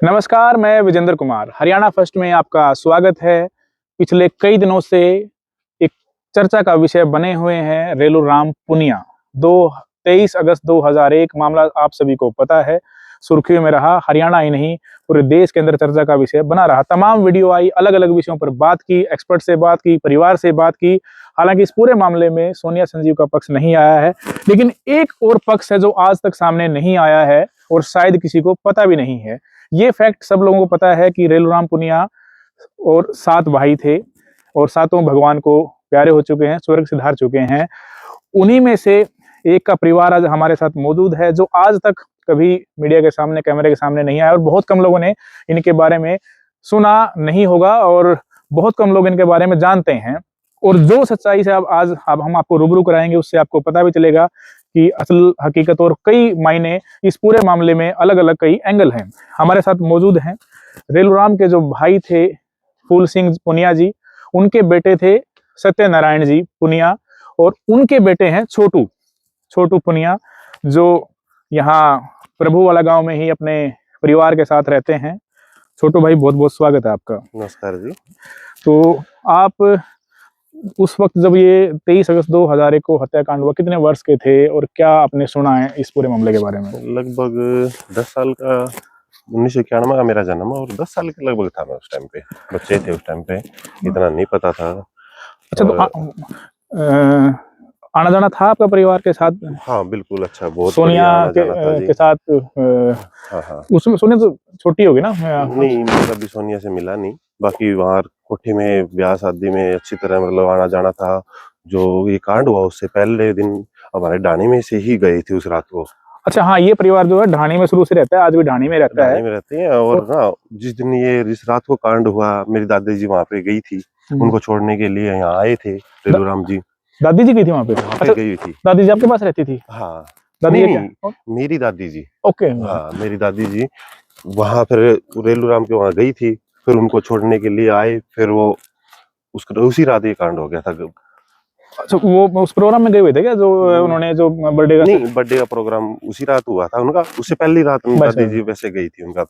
नमस्कार, मैं विजेंद्र कुमार। हरियाणा फर्स्ट में आपका स्वागत है। पिछले कई दिनों से एक चर्चा का विषय बने हुए हैं रेलूराम पुनिया। 23 अगस्त 2001 मामला आप सभी को पता है, सुर्खियों में रहा। हरियाणा ही नहीं, पूरे देश के अंदर चर्चा का विषय बना रहा। तमाम वीडियो आई, अलग-अलग विषयों पर बात की, एक्सपर्ट से बात की, परिवार से बात की। हालांकि इस पूरे मामले में सोनिया संजीव का पक्ष नहीं आया है, लेकिन एक और पक्ष है जो आज तक सामने नहीं आया है और शायद किसी को पता भी नहीं है। ये फैक्ट सब लोगों को पता है कि रेलूराम पुनिया और 7 भाई थे और सातों भगवान को प्यारे हो चुके हैं, स्वर्ग सिधार चुके हैं। उन्हीं में से एक का परिवार आज हमारे साथ मौजूद है, जो आज तक कभी मीडिया के सामने, कैमरे के सामने नहीं आया और बहुत कम लोगों ने इनके बारे में सुना नहीं होगा और बहुत कम लोग इनके बारे में जानते हैं। और जो सच्चाई से अब हम आपको रूबरू कराएंगे, उससे आपको पता भी चलेगा कि असल हकीकत और कई मायने इस पूरे मामले में अलग-अलग कई एंगल हैं। हमारे साथ मौजूद हैं रेलूराम के जो भाई थे फूल सिंह पुनिया जी, उनके बेटे थे सत्यनारायण जी पुनिया और उनके बेटे हैं छोटू पुनिया, जो यहाँ प्रभु वाला गांव में ही अपने परिवार के साथ रहते हैं। छोटू भाई, बहुत-बहुत स्वागत है आपका। नमस्कार जी। तो आप उस वक्त जब ये 23 अगस्त 2001 को हत्याकांड हुआ, कितने वर्ष के थे और क्या आपने सुना है इस पूरे मामले के बारे में? लगभग 10 साल का 1991 का मेरा जन्म है और 10 साल के लगभग था मैं उस टाइम पे। बच्चे थे उस टाइम पे, इतना नहीं पता था। अच्छा, तो आना जाना था आपका परिवार के साथ? हाँ बिल्कुल, अच्छा, बहुत सोनिया आना जाना था जी। के साथ हाँ। उसमें सोनिया तो छोटी होगी ना? नहीं, मैं कभी सोनिया से मिला नहीं। बाकी वहाँ कोठी में ब्याह शादी में अच्छी तरह मतलब आना जाना था। जो ये कांड हुआ उससे पहले दिन हमारे डाणी में से ही गए थे उस रात को। अच्छा, हाँ, ये परिवार जो है ढाणी में शुरू से रहता है, आज भी ढाणी में रहता है। ढाणी में रहते हैं और ना जिस रात को कांड हुआ, मेरी दादी जी वहाँ पे गई थी, उनको छोड़ने के लिए यहाँ आए थे रेलूराम जी। दादी जी गई थी वहाँ पे? अच्छा, गई थी। दादी जी आपके पास रहती थी? हाँ। दादी नहीं, क्या? मेरी दादी जी। ओके। हाँ, मेरी दादी जी वहाँ फिर रेलूराम के वहाँ गई थी, फिर उनको छोड़ने के लिए आए, फिर वो उसी रात ये कांड हो गया था। अच्छा, वो उस प्रोग्राम में गए हुए थे क्या, जो उन्होंने जो बर्थडे का? नहीं, बर्थडे का प्रोग्राम उसी रात हुआ था उनका। उससे पहली रात दादी जी वैसे गई थी, उनका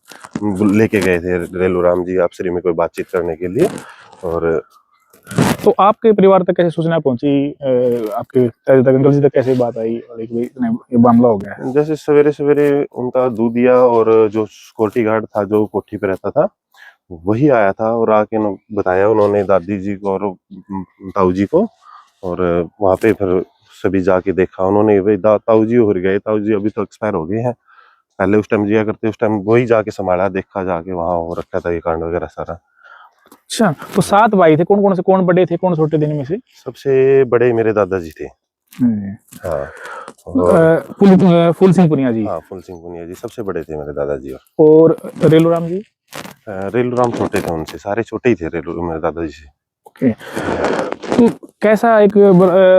लेके गए थे रेलूराम जी अफसरी में कोई बातचीत करने के लिए। और तो आपके परिवार तक कैसे सूचना पहुंची? आपके अंकल जी तक कैसे बात आई और एक ये मामला हो गया? जैसे सवेरे सवेरे उनका दूध दिया और जो सिक्योरिटी गार्ड था जो कोठी पे रहता था, वही आया था और आके बताया उन्होंने दादी जी को और ताऊ जी को। और वहाँ पे फिर सभी जाके देखा उन्होंने, भाई ताऊ जी हो गए, ताऊ जी अभी तो एक्सपायर हो गए हैं। पहले उस टाइम जिया करते, उस टाइम वही जाके संभाला, देखा जाके वहाँ हो रखा था ये कांड वगैरह सारा। अच्छा, तो 7 भाई थे, कौन बड़े थे, कौन छोटे थे इनमें से? सबसे बड़े मेरे दादाजी थे। हाँ। फूल सिंह पुनिया जी। हाँ, फूल सिंह पुनिया जी सबसे बड़े थे मेरे दादाजी। और रेलूराम जी? रेलूराम छोटे थे उनसे, सारे छोटे ही थे मेरे दादाजी से। ओके। तो कैसा एक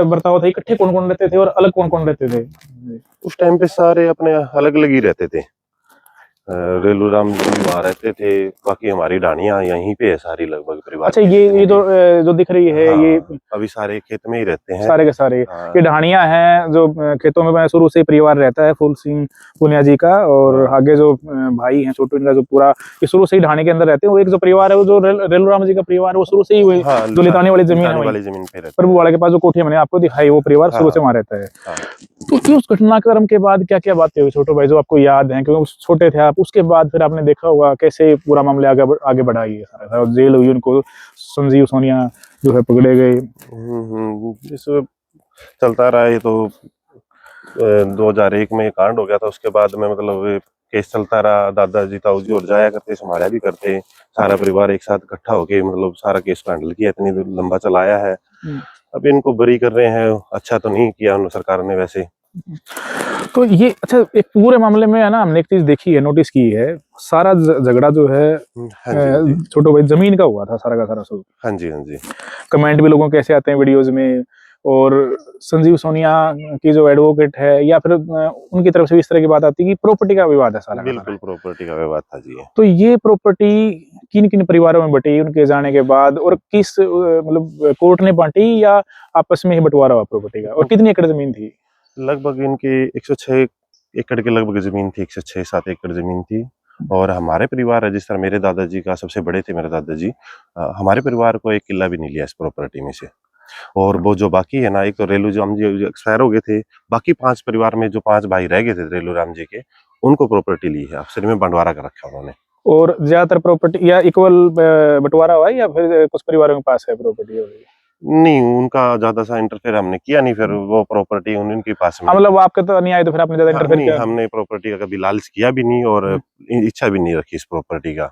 बर्ताव था? इकट्ठे कौन-कौन रहते थे और अलग कौन-कौन रहते थे? उस टाइम पे सारे अपने अलग अलग ही रहते थे। रेलूराम जी वहाँ रहते थे, बाकी हमारी ढाणियाँ यहीं पे है सारी लगभग परिवार। अच्छा, ये जो दिख रही है, हाँ, ये अभी सारे खेत में ही रहते हैं सारे के सारे। हाँ। ये ढाणियां हैं जो खेतों में शुरू से परिवार रहता है फूल सिंह पुनिया जी का। और हाँ। आगे जो भाई हैं छोटू, इनका जो पूरा ये शुरू से ही ढाणी के अंदर रहते हैं। वो एक जो परिवार है, वो जो रेलूराम जी का परिवार है, वो शुरू से ही हाँ, जो लितानी वाली जमीन है, वाली जमीन पे रहते प्रभु वाले के पास जो कोठी मैंने आपको दिखाई, वो परिवार शुरू से वहां रहता है। हाँ। तो उस घटनाक्रम के बाद क्या क्या बातें हुई छोटू भाई, जो आपको याद है? क्योंकि छोटे थे आप, उसके बाद फिर आपने देखा होगा कैसे पूरा मामला आगे बढ़ा ये सारा, जेल हुई, उनको संजीव सोनिया जो है पकड़े गए। इस चलता रहा ये तो 2001 में कांड हो गया था। उसके बाद में मतलब केस चलता रहा, दादाजी ताऊ जी और जाया करते, संभाला भी करते, सारा परिवार एक साथ इकट्ठा होके मतलब सारा केस को हैंडल किया, इतनी लंबा चलाया है। अब इनको बरी कर रहे हैं, अच्छा तो नहीं किया उन सरकार ने वैसे। तो ये अच्छा, एक पूरे मामले में है ना, हमने एक चीज देखी है, नोटिस की है, सारा झगड़ा जो है छोटू भाई जमीन का हुआ था सारा का सारा सब। हाँ जी। कमेंट भी लोगों के ऐसे आते हैं वीडियोज में, और संजीव सोनिया की जो एडवोकेट है या फिर उनकी तरफ से भी इस तरह की बात आती है कि प्रॉपर्टी का विवाद है सारा। बिल्कुल प्रॉपर्टी का विवाद था जी। तो ये प्रॉपर्टी किन किन परिवारों में बटी उनके जाने के बाद, और किस मतलब कोर्ट ने बांटी या आपस में ही बंटवारा हुआ प्रॉपर्टी का, और कितनी एकड़ जमीन थी? लगभग इनकी 106 एकड़ के लगभग जमीन थी, 106-7 एकड़ जमीन थी। और हमारे परिवार है जिस तरह मेरे दादाजी का सबसे बड़े थे मेरे दादाजी, हमारे परिवार को एक किला भी नहीं लिया इस प्रॉपर्टी में से। और वो जो बाकी है ना, एक तो रेलू राम जी एक्सपायर हो गए थे, बाकी 5 परिवार में जो 5 भाई रह गए थे रेलू राम जी के, उनको प्रॉपर्टी ली है, अफसर में बंटवारा कर रखा उन्होंने। और ज्यादातर प्रॉपर्टी या इक्वल बंटवारा हुआ है या फिर कुछ परिवारों के पास है प्रॉपर्टी? नहीं, उनका ज्यादा सा इंटरफेयर हमने किया नहीं, फिर वो प्रॉपर्टी उनके पास में। मतलब वो आपके तो नहीं आए तो फिर आपने ज्यादा हाँ, इंटरफेयर नहीं, किया? हमने प्रॉपर्टी का कभी लालच किया भी नहीं और इच्छा भी नहीं रखी इस प्रॉपर्टी का।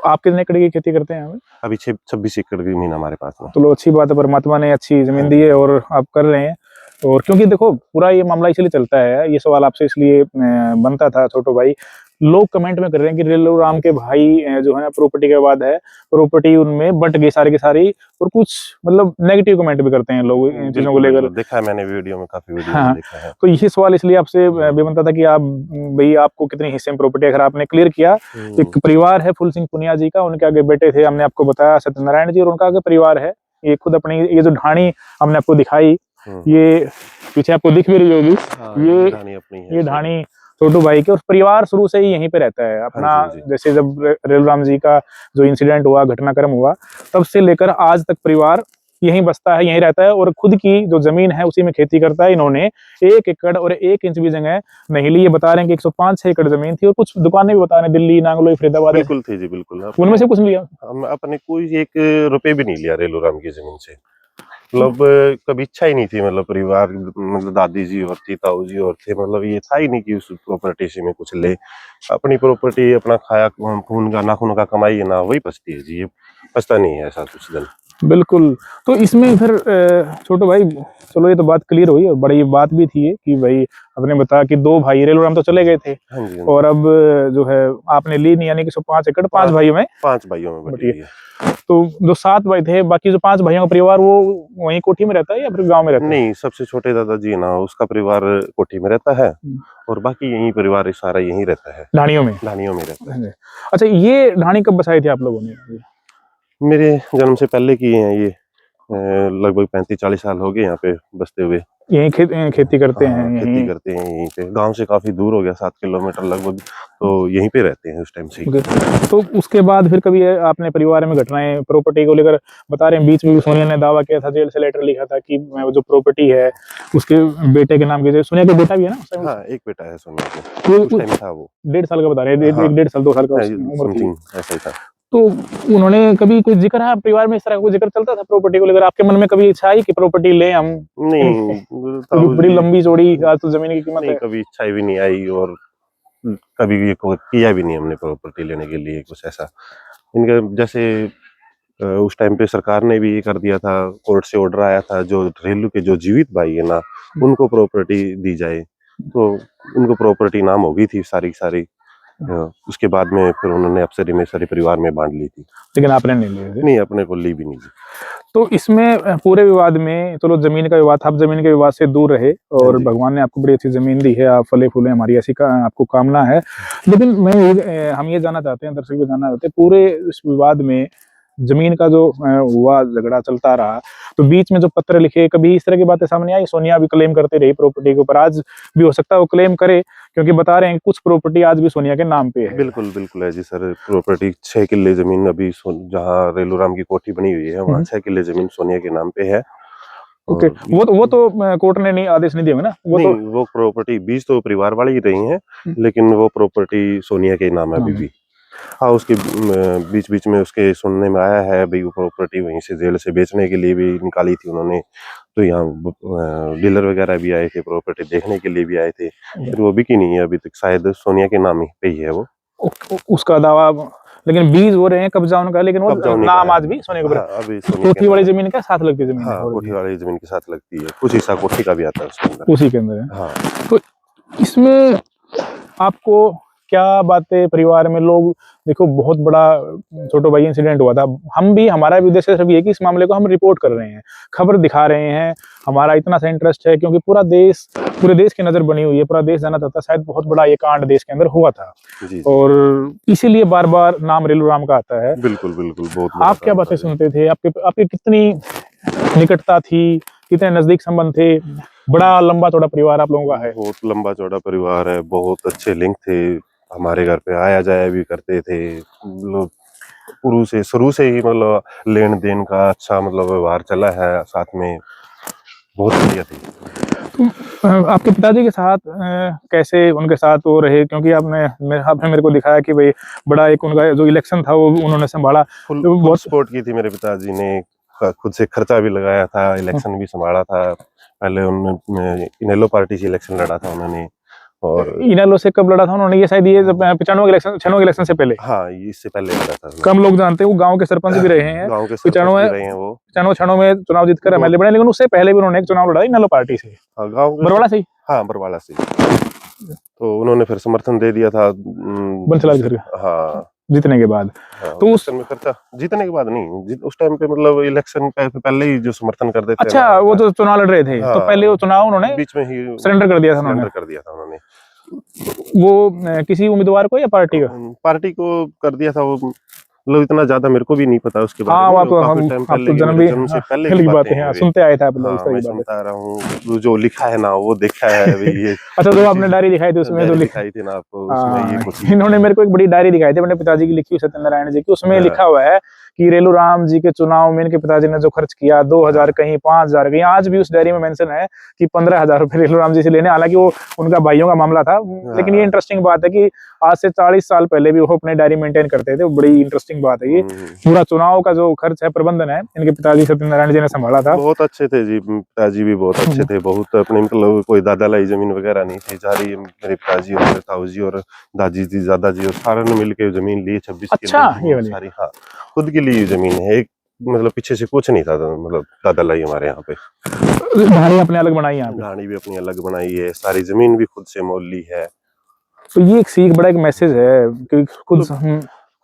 आप कितने एकड़ की खेती करते हैं? अभी 26 एकड़ जमीन हमारे पास में। तो लो, अच्छी बात है, परमात्मा ने अच्छी जमीन दी है और आप कर रहे हैं। और क्योंकि देखो पूरा ये मामला इसलिए चलता है, ये सवाल आपसे इसलिए बनता था छोटो भाई, लोग कमेंट में कर रहे हैं कि रेलू राम के भाई जो है प्रॉपर्टी के बाद है, प्रॉपर्टी उनमें बंट गई सारी की सारी, और कुछ मतलब नेगेटिव कमेंट भी करते हैं लोग इन चीजों को लेकर। देखा है मैंने वीडियो में, काफी वीडियो में हाँ, देखा है। तो यही सवाल इसलिए आपसे भी बनता था कि आप भाई आपको कितनी हिस्से में प्रॉपर्टी, अगर आपने क्लियर किया। एक परिवार है फूल सिंह पुनिया जी का, उनके आगे बेटे थे, हमने आपको बताया सत्यनारायण जी, और उनका आगे परिवार है। ये खुद अपनी ये जो ढाणी हमने आपको दिखाई, ये पीछे आपको दिख भी रही होगी, ये ढाणी अपनी है, ये ढाणी छोटू भाई के, और परिवार शुरू से ही यहीं पे रहता है अपना। हाँ जी। जैसे जब रेलू राम जी का जो इंसिडेंट हुआ, घटनाक्रम हुआ, तब से लेकर आज तक परिवार यहीं बसता है, यहीं रहता है, और खुद की जो जमीन है उसी में खेती करता है। इन्होंने 1 एकड़ और 1 इंच भी जगह नहीं ली। ये बता रहे हैं कि 105-6 एकड़ जमीन थी, और कुछ दुकानें भी बता रहे हैं दिल्ली, नांगलोई, फरीदाबाद, बिल्कुल थी जी, बिल्कुल। उनमें से कुछ नहीं लिया। हम अपने कोई 1 रुपए भी नहीं लिया रेलू राम की जमीन से। मतलब कभी इच्छा ही नहीं थी, मतलब परिवार, मतलब दादी जी और थी, ताऊ जी और थे, मतलब ये था ही नहीं कि उस प्रॉपर्टी से में कुछ ले। अपनी प्रॉपर्टी अपना खाया खून का नाखून का कमाई है ना, वही पछती है जी, ये पछता नहीं है ऐसा कुछ दिन। बिल्कुल। तो इसमें फिर छोटो भाई, चलो ये तो बात क्लियर हुई, और बड़ी बात भी थी ये कि भाई आपने बताया कि 2 भाई रेलू राम तो चले गए थे, हाँ जी, और अब जो है आपने ली नहीं, यानी कि 105 एकड़ 5 भाइयों में 5 भाइयों में बटी है। तो जो 7 भाई थे, बाकी जो 5 भाइयों का परिवार, वो वहीं कोठी में रहता है या फिर गांव में रहता है? नहीं, सबसे छोटे दादाजी है ना, उसका परिवार कोठी में रहता है, और बाकी यही परिवार सारा यहीं रहता है, ढाणियों में। ढाणियों में रहता है। अच्छा, ये ढाणी कब बसाई थी आप लोगों ने? मेरे जन्म से पहले की हैं ये, लगभग 35-40 साल हो गए यहाँ पे बसते हुए। यहीं खेती करते हैं हाँ, खेती यहीं? करते हैं यहीं पे। गांव से काफी दूर हो गया, 7 किलोमीटर लगभग, तो यहीं पे रहते हैं उस टाइम से। तो उसके बाद फिर कभी आपने परिवार में घटनाएं प्रॉपर्टी को लेकर, बता रहे हैं बीच में भी सोनिया ने दावा किया था, जेल से लेटर लिखा था कि मैं जो प्रॉपर्टी है उसके बेटे के नाम की। सोनिया का बेटा भी है ना? हाँ, एक बेटा है सोनिया को, उस टाइम था वो 1.5 साल का बता रहे हैं, हाँ, 1.5 साल 2 साल का उम्र थी। समथिंग ऐसा ही था। तो उन्होंने कभी कोई जिक्र है परिवार में, इस तरह का कोई जिक्र चलता था प्रॉपर्टी को लेकर? आपके मन में कभी इच्छा आई कि प्रॉपर्टी लें हम? नहीं, क्योंकि बड़ी लंबी चौड़ी आज तो जमीन की कीमत नहीं, है। कभी इच्छा भी नहीं आई, और कभी भी किया भी नहीं हमने प्रॉपर्टी लेने के लिए कुछ ऐसा। इनका जैसे उस टाइम पे सरकार ने भी ये कर दिया था, कोर्ट से ऑर्डर आया था, जो रेलू के जो जीवित भाई है ना, उनको प्रॉपर्टी दी जाए, तो उनको प्रॉपर्टी नाम हो गई थी सारी की सारी। उसके बाद में फिर उन्होंने अफसरी में सारे परिवार में बांट ली थी। लेकिन आपने नहीं ली? नहीं, अपने को ली भी नहीं। तो इसमें पूरे विवाद में, चलो जमीन का विवाद था, आप जमीन के विवाद से दूर रहे, और भगवान ने आपको बड़ी अच्छी जमीन दी है, आप फले फूले, हमारी ऐसी आपको कामना है। लेकिन हम ये जानना चाहते हैं, दर्शक भी जानना चाहते हैं, पूरे इस विवाद में जमीन का जो हुआ, झगड़ा चलता रहा, तो बीच में जो पत्र लिखे, कभी इस तरह की बातें सामने आई? सोनिया भी क्लेम करते रही प्रॉपर्टी के ऊपर, आज भी हो सकता है वो क्लेम करे, क्योंकि बता रहे हैं कुछ प्रॉपर्टी आज भी सोनिया के नाम पे है। बिल्कुल बिल्कुल है जी सर, प्रॉपर्टी 6 किले जमीन अभी जहाँ रेलू राम की कोठी बनी हुई है, वहाँ 6 किले जमीन सोनिया के नाम पे है। ओके, वो तो कोर्ट ने नहीं आदेश नहीं दिया ना? वो नहीं, तो वो प्रॉपर्टी बीच तो परिवार वाली ही रही है, लेकिन वो प्रॉपर्टी सोनिया के नाम है अभी भी। हाँ, उसके बीच बीच में उसके सुनने में आया है भाई, वो प्रॉपर्टी वहीं से जेल से बेचने के लिए भी निकाली थी उन्होंने, तो यहाँ डीलर वगैरह भी आए थे, प्रॉपर्टी देखने के लिए भी आए थे, फिर वो बिकी नहीं है अभी तक, शायद सोनिया के नाम ही पे ही है वो। उसका दावा, लेकिन बीज हो रहे हैं, कब्जा उनका, लेकिन वो नाम आज भी सोने के ऊपर। अभी कोठी वाली जमीन के साथ लगती है जमीन? हाँ, कोठी वाली जमीन के साथ लगती है, कुछ हिस्सा कोठी का भी आता है उसके अंदर, उसी के अंदर है। हाँ। तो इसमें आपको क्या बातें परिवार में लोग, देखो बहुत बड़ा छोटो भाई इंसिडेंट हुआ था, हम भी, हमारा भी उद्देश्य सिर्फ ये कि इस मामले को हम रिपोर्ट कर रहे हैं, खबर दिखा रहे हैं, हमारा इतना सा इंटरेस्ट है, क्योंकि पूरे देश की नजर बनी हुई है, पूरा देश जाना चाहता है, शायद बहुत बड़ा ये कांड देश के अंदर हुआ था जी। और इसीलिए बार बार नाम रेलू राम का आता है। बिल्कुल बिल्कुल, बहुत। आप क्या बातें सुनते थे? आपकी कितनी निकटता थी, कितने नजदीक संबंध थे? बड़ा लंबा चौड़ा परिवार आप लोगों का है? बहुत लंबा चौड़ा परिवार है, बहुत अच्छे लिंक थे, हमारे घर पे आया जाया भी करते थे। मतलब शुरू से ही मतलब लेन देन का अच्छा मतलब व्यवहार चला है साथ में, बहुत बढ़िया थी। तो आपके पिताजी के साथ कैसे उनके साथ वो रहे, क्योंकि आपने मेरे को दिखाया कि भाई बड़ा एक उनका जो इलेक्शन था वो उन्होंने संभाला, तो फुल बहुत सपोर्ट की थी मेरे पिताजी ने, खुद से खर्चा भी लगाया था, इलेक्शन भी संभाला था। पहले उन्होंने इनेलो पार्टी से इलेक्शन लड़ा था उन्होंने। और इनेलो से कब लड़ा था उन्होंने? ये शायद ये 95 इलेक्शन से पहले। हाँ, इससे पहले लड़ा था कम लोग जानते हैं, वो गांव के सरपंच भी रहे हैं। गांव के सरपंच भी रहे हैं वो। 95 में चुनाव जीतकर एमएलए बने, लेकिन उससे पहले भी उन्होंने एक चुनाव लड़ा इनेलो पार्टी से। हाँ, गांव के बरवाला से ही। हाँ, बरवाला से। तो उन्होंने फिर समर्थन दे दिया था बंसलाल जी का। हाँ, जीतने के बाद। हाँ, तो इलेक्शन में खर्चा जीतने के बाद नहीं, उस टाइम पे मतलब इलेक्शन पहले ही जो समर्थन कर देते अच्छा, वो जो चुनाव लड़ रहे थे तो पहले वो चुनाव उन्होंने बीच में ही सरेंडर कर दिया था उन्होंने। सरेंडर कर दिया था उन्होंने। वो किसी उम्मीदवार को या पार्टी का? पार्टी को कर दिया था वो। मतलब इतना ज्यादा मेरे को भी नहीं पता उसके बारे हाँ, में, आप तो काफी टाइम आप पहले तो की, जन्म मेरे भी जन्म से पहले पहले की की बातें बातें हैं, हैं। सुनते आए थे आप लोग इस हाँ, तरह मैं की बातें। सुनता रहा हूँ, जो लिखा है ना वो देखा है अभी ये। अच्छा, जो आपने डायरी दिखाई थी उसमें जो दिखाई थी ना आपको, उसमें ये कुछ इन्होंने मेरे को एक बड़ी डायरी दिखाई थी अपने पिताजी की लिखी हुई, सत्यनारायण जी की। उसमें हाँ, लिखा हुआ है कि रेलू राम जी के चुनाव में इनके पिताजी ने जो खर्च किया 2000 कहीं 5000 कहीं, आज भी उस डायरी में मेंशन है कि 15,000 रुपए रेलू राम जी से लेने। हालांकि वो उनका भाइयों का मामला था, लेकिन ये इंटरेस्टिंग बात है कि आज से 40 साल पहले भी वो अपने डायरी मेंटेन करते थे। बड़ी इंटरेस्टिंग बात है ये। पूरा चुनाव का जो खर्च है, प्रबंधन है, इनके पिताजी सत्यनारायण जी ने संभाला था। बहुत अच्छे थे जी, पिताजी भी बहुत अच्छे थे। बहुत अपने मतलब कोई दादा लाई जमीन वगैरह नहीं थी, सारी मेरे पिताजी और मेरे ताऊ जी और दादी जी, दादाजी और सारे ने मिलकर जमीन ली 26 अच्छा, किले ये सारी। हाँ, खुद की ली जमीन है एक, मतलब पीछे से कुछ नहीं था। मतलब दादा लाई हमारे यहाँ पे ढाणी अपने अलग बनाई यहाँ पे। ढाणी भी अपनी अलग बनाई है, सारी जमीन भी खुद से मोल ली है। तो ये एक सीख, बड़ा एक मैसेज है कि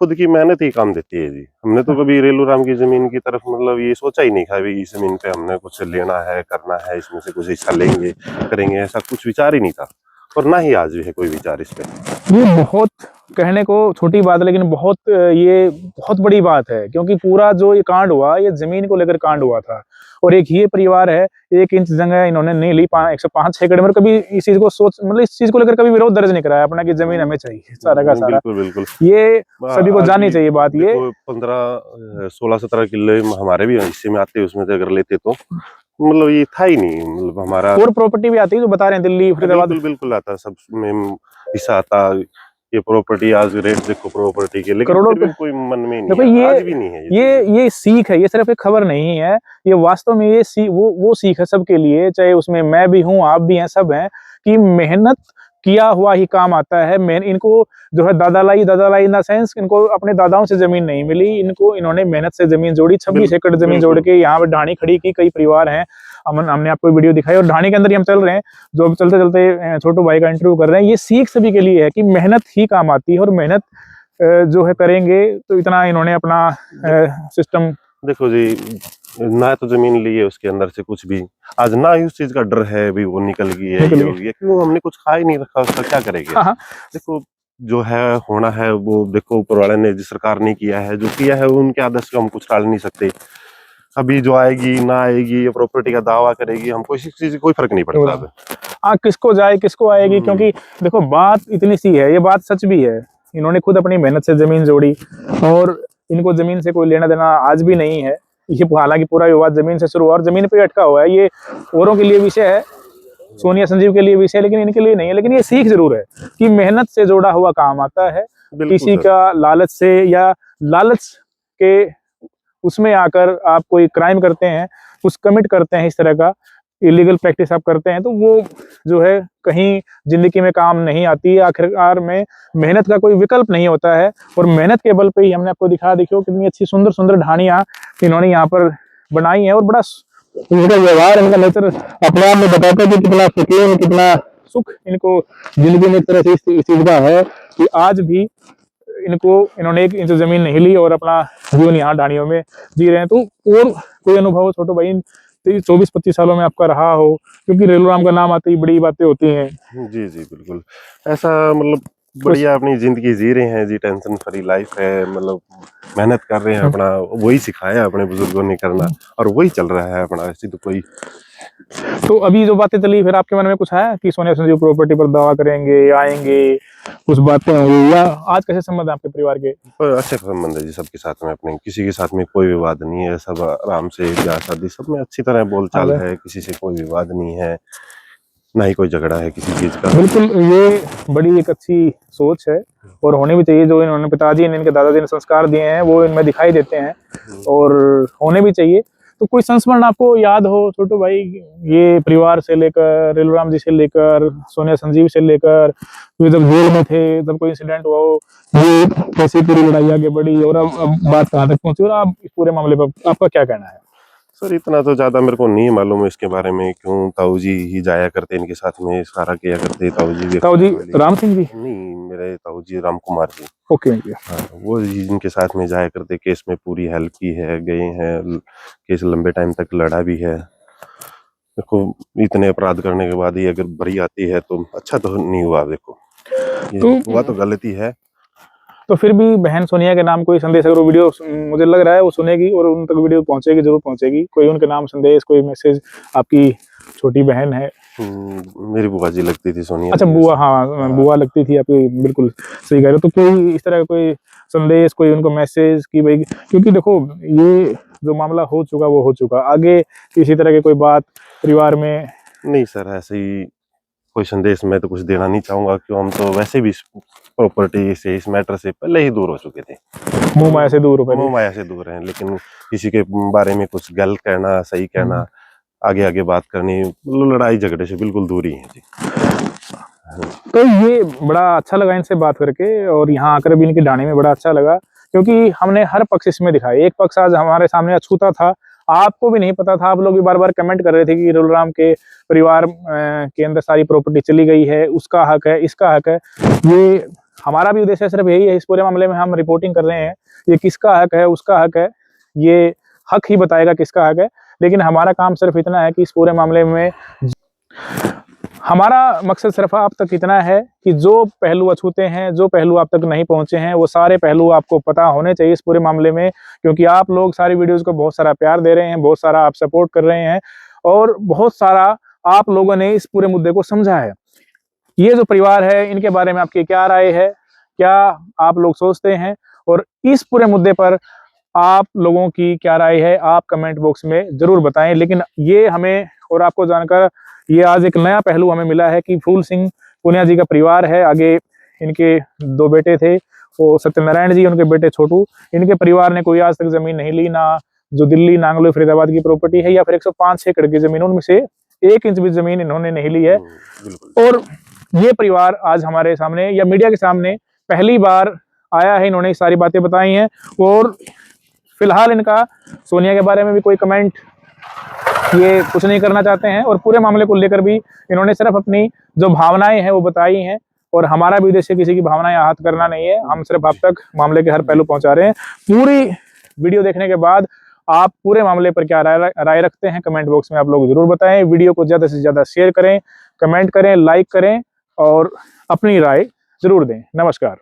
खुद की मेहनत ही काम देती है जी। हमने तो कभी रेलू राम की जमीन की तरफ मतलब ये सोचा ही नहीं था भी इस जमीन पे हमने कुछ लेना है, करना है, इसमें से कुछ हिस्सा लेंगे करेंगे, ऐसा कुछ विचार ही नहीं था। और ना ही आज भी है कोई विचार इस पे। ये बहुत कहने को छोटी बात है, लेकिन ये बहुत बड़ी बात है, क्योंकि पूरा जो ये कांड हुआ ये जमीन को लेकर कांड हुआ था। और एक ये परिवार है, 1 इंच जगह इन्होंने नहीं ली, 105 एकड़ में। कभी इस चीज को मतलब इस चीज को लेकर कभी विरोध दर्ज नहीं कराया अपना कि जमीन हमें चाहिए, सारा का सारा। बिल्कुल बिल्कुल, ये सभी को जाननी चाहिए बात ये। 15, 16, 17 किले हमारे भी हिस्से में आते, उसमें से अगर लेते तो मतलब ये था ही नहीं। मतलब हमारा और प्रॉपर्टी भी आती है जो बता रहे हैं, दिल्ली फरीदाबाद। बिल्कुल बिल्कुल आता, सब में हिस्सा आता। ये प्रॉपर्टी आज रेट देखो प्रॉपर्टी के, लेकिन करोड़ों फिर भी कोई मन में नहीं देखो है, ये आज भी नहीं है ये सीख है। ये सिर्फ एक खबर नहीं है, ये वास्तव में ये वो सीख है सबके लिए, चाहे उसमें मैं भी हूँ, आप भी हैं, सब हैं, कि मेहनत किया हुआ ही काम आता है। इनको जो है दादा लाई इन द सेंस, इनको अपने दादाओं से जमीन नहीं मिली, इन्होंने मेहनत से जमीन जोड़ी। 26 एकड़ जमीन जोड़ के यहाँ पे ढाणी खड़ी की। कई परिवार हैं, हमने आपको वीडियो दिखाई, और ढाणी के अंदर ही हम चल रहे हैं, जो अब चलते चलते छोटू भाई का इंटरव्यू कर रहे हैं। ये सीख सभी के लिए है कि मेहनत ही काम आती है, और मेहनत जो है करेंगे तो इतना इन्होंने अपना सिस्टम। देखो जी, ना तो जमीन ली है उसके अंदर से कुछ भी, आज ना ही उस चीज का डर है भी वो निकल गई है, ये हो गया, क्यों हमने कुछ खा ही नहीं रखा, उसका क्या करेंगे। देखो जो है होना है वो देखो ऊपर वाले ने, जिस सरकार ने किया है, जो किया है उनके आदेश को हम कुछ टाल नहीं सकते। अभी जो आएगी ना आएगी, ये प्रॉपर्टी का दावा करेगी, हमको इसी चीज से कोई फर्क नहीं पड़ता अब। हाँ, किसको जाए किसको आएगी, क्योंकि देखो बात इतनी सी है, ये बात सच भी है। इन्होंने खुद अपनी मेहनत से जमीन जोड़ी, और इनको जमीन से कोई लेना देना आज भी नहीं है। ये हालांकि पूरा विवाद जमीन से शुरू हुआ और जमीन पे अटका हुआ है। ये औरों के लिए विषय है, सोनिया संजीव के लिए विषय, लेकिन इनके लिए नहीं है। लेकिन ये सीख जरूर है कि मेहनत से जोड़ा हुआ काम आता है। किसी का लालच से या लालच के उसमें आकर आप कोई क्राइम करते हैं, कुछ कमिट करते हैं, इस तरह का इलीगल प्रैक्टिस आप करते हैं, तो वो जो है कहीं जिंदगी में काम नहीं आती है। आखिरकार में मेहनत का कोई विकल्प नहीं होता है, और मेहनत के बल पे ही हमने आपको दिखा, देखियो कितनी अच्छी सुंदर सुंदर ढाणियां इन्होंने यहाँ पर बनाई हैं। और बड़ा इनका व्यवहार, इनका नेचर अपने आप में बताता है कि कितना सुकून, कितना सुख इनको जिंदगी में एक तरह से इस चीज का है कि आज भी इन्होंने 1 इंच जमीन नहीं ली और अपना जीवन यहाँ ढाणियों में जी रहे हैं। तो और कोई अनुभव छोटो भाई 24-25 सालों में आपका रहा हो, क्योंकि रेलू राम का नाम आते ही बड़ी बातें होती हैं। जी जी बिल्कुल, ऐसा मतलब बढ़िया अपनी जिंदगी जी रहे हैं जी, टेंशन फ्री लाइफ है। मतलब मेहनत कर रहे हैं अपना, वही सिखाया अपने बुजुर्गों ने करना, और वही चल रहा है अपना। ऐसी तो कोई तो अभी जो बातें चली, फिर आपके मन में कुछ आया कि सोनिया संजीव प्रॉपर्टी पर दावा करेंगे, आएंगे, कुछ बातें होंगी, या आज कैसे संबंध है आपके परिवार के? और अच्छे संबंध है जी सबके साथ में, अपने किसी के साथ में कोई विवाद नहीं है, सब आराम से ब्याह शादी सब में अच्छी तरह बोलचाल अरे है, किसी से कोई विवाद नहीं है, ना ही कोई झगड़ा है किसी चीज का। बिल्कुल, ये बड़ी एक अच्छी सोच है और होनी भी चाहिए। जो इन्होंने पिताजी ने, इनके दादाजी ने संस्कार दिए हैं वो इनमें दिखाई देते हैं और होने भी चाहिए। तो कोई संस्मरण आपको याद हो छोटू भाई, ये परिवार से लेकर, रेलूराम जी से लेकर, सोनिया संजीव से लेकर, ये जब जेल में थे तब कोई इंसिडेंट हुआ हो, ये कैसे पूरी लड़ाई आगे बढ़ी और अब बात कहाँ तक पहुंची, और आप इस पूरे मामले पर आपका क्या कहना है? सर इतना तो ज्यादा मेरे को नहीं मालूम है इसके बारे में, क्यों ताऊ जी ही जाया करते इनके साथ में, सारा किया करते ताऊ जी। ताऊ जी राम सिंह जी? नहीं, मेरे ताऊ जी राम कुमार जी। ओके। हाँ, वो इनके साथ में जाया करते, केस में पूरी हेल्प की है, गए हैं, केस लंबे टाइम तक लड़ा भी है। देखो इतने अपराध करने के बाद ही अगर बरी आती है तो अच्छा तो नहीं हुआ। देखो ये हुआ तो गलती है। तो फिर भी बहन सोनिया के नाम कोई संदेश, अगर वो वीडियो मुझे लग रहा है वो सुनेगी और उन तक वीडियो पहुंचेगी, जरूर पहुंचेगी, कोई उनके नाम संदेश, कोई मैसेज, आपकी छोटी बहन है। मेरी बुआ जी लगती थी सोनिया। अच्छा बुआ, हाँ बुआ लगती थी आपकी, बिल्कुल सही कह रहे हो। तो कोई इस तरह का कोई संदेश, कोई उनको मैसेज कि भाई, क्योंकि देखो ये जो मामला हो चुका वो हो चुका, आगे किसी तरह की कोई बात परिवार में? नहीं सर, ऐसे ही कोई संदेश मैं तो कुछ देना नहीं चाहूंगा, क्यों हम तो वैसे भी प्रॉपर्टी से, इस मैटर से पहले ही दूर हो चुके थे, मुंह माया से दूर हो पहले। मोह माया से दूर हैं। लेकिन किसी के बारे में कुछ गलत कहना, सही कहना, आगे आगे बात करनी, मतलब लड़ाई झगड़े से बिल्कुल दूर ही है जी। तो ये बड़ा अच्छा लगा इनसे बात करके, और यहाँ आकर भी इनके डाने में बड़ा अच्छा लगा, क्योंकि हमने हर पक्ष इसमें दिखाया। एक पक्ष आज हमारे सामने अछूता था, आपको भी नहीं पता था, आप लोग भी बार बार कमेंट कर रहे थे कि रेलूराम के परिवार के अंदर सारी प्रॉपर्टी चली गई है, उसका हक है, इसका हक है। ये हमारा भी उद्देश्य सिर्फ यही है, इस पूरे मामले में हम रिपोर्टिंग कर रहे हैं, ये किसका हक है, उसका हक है, ये हक ही बताएगा किसका हक है। लेकिन हमारा काम सिर्फ इतना है कि इस पूरे मामले में हमारा मकसद सिर्फ आप तक इतना है कि जो पहलू अछूते हैं, जो पहलू आप तक नहीं पहुंचे हैं, वो सारे पहलू आपको पता होने चाहिए इस पूरे मामले में, क्योंकि आप लोग सारी वीडियोस को बहुत सारा प्यार दे रहे हैं, बहुत सारा आप सपोर्ट कर रहे हैं और बहुत सारा आप लोगों ने इस पूरे मुद्दे को समझा है। ये जो परिवार है, इनके बारे में आपकी क्या राय है, क्या आप लोग सोचते हैं, और इस पूरे मुद्दे पर आप लोगों की क्या राय है, आप कमेंट बॉक्स में जरूर बताएं। लेकिन ये हमें और आपको जानकर ये आज एक नया पहलू हमें मिला है कि फूल सिंह पुनिया जी का परिवार है, आगे इनके 2 बेटे थे, वो सत्यनारायण जी, उनके बेटे छोटू, इनके परिवार ने कोई आज तक जमीन नहीं ली, ना जो दिल्ली, नांगलोई, फरीदाबाद की प्रॉपर्टी है या फिर 105-6 एकड़ की जमीन, उनमें से 1 इंच भी जमीन इन्होंने नहीं ली है। और ये परिवार आज हमारे सामने या मीडिया के सामने पहली बार आया है, इन्होंने सारी बातें बताई हैं। और फिलहाल इनका सोनिया के बारे में भी कोई कमेंट ये कुछ नहीं करना चाहते हैं, और पूरे मामले को लेकर भी इन्होंने सिर्फ अपनी जो भावनाएं हैं वो बताई हैं, और हमारा भी उद्देश्य किसी की भावनाएं आहत करना नहीं है, हम सिर्फ आप तक मामले के हर पहलू पहुंचा रहे हैं। पूरी वीडियो देखने के बाद आप पूरे मामले पर क्या राय रखते हैं, कमेंट बॉक्स में आप लोग जरूर बताएं। वीडियो को ज्यादा से ज्यादा शेयर करें, कमेंट करें, लाइक करें और अपनी राय जरूर दें। नमस्कार।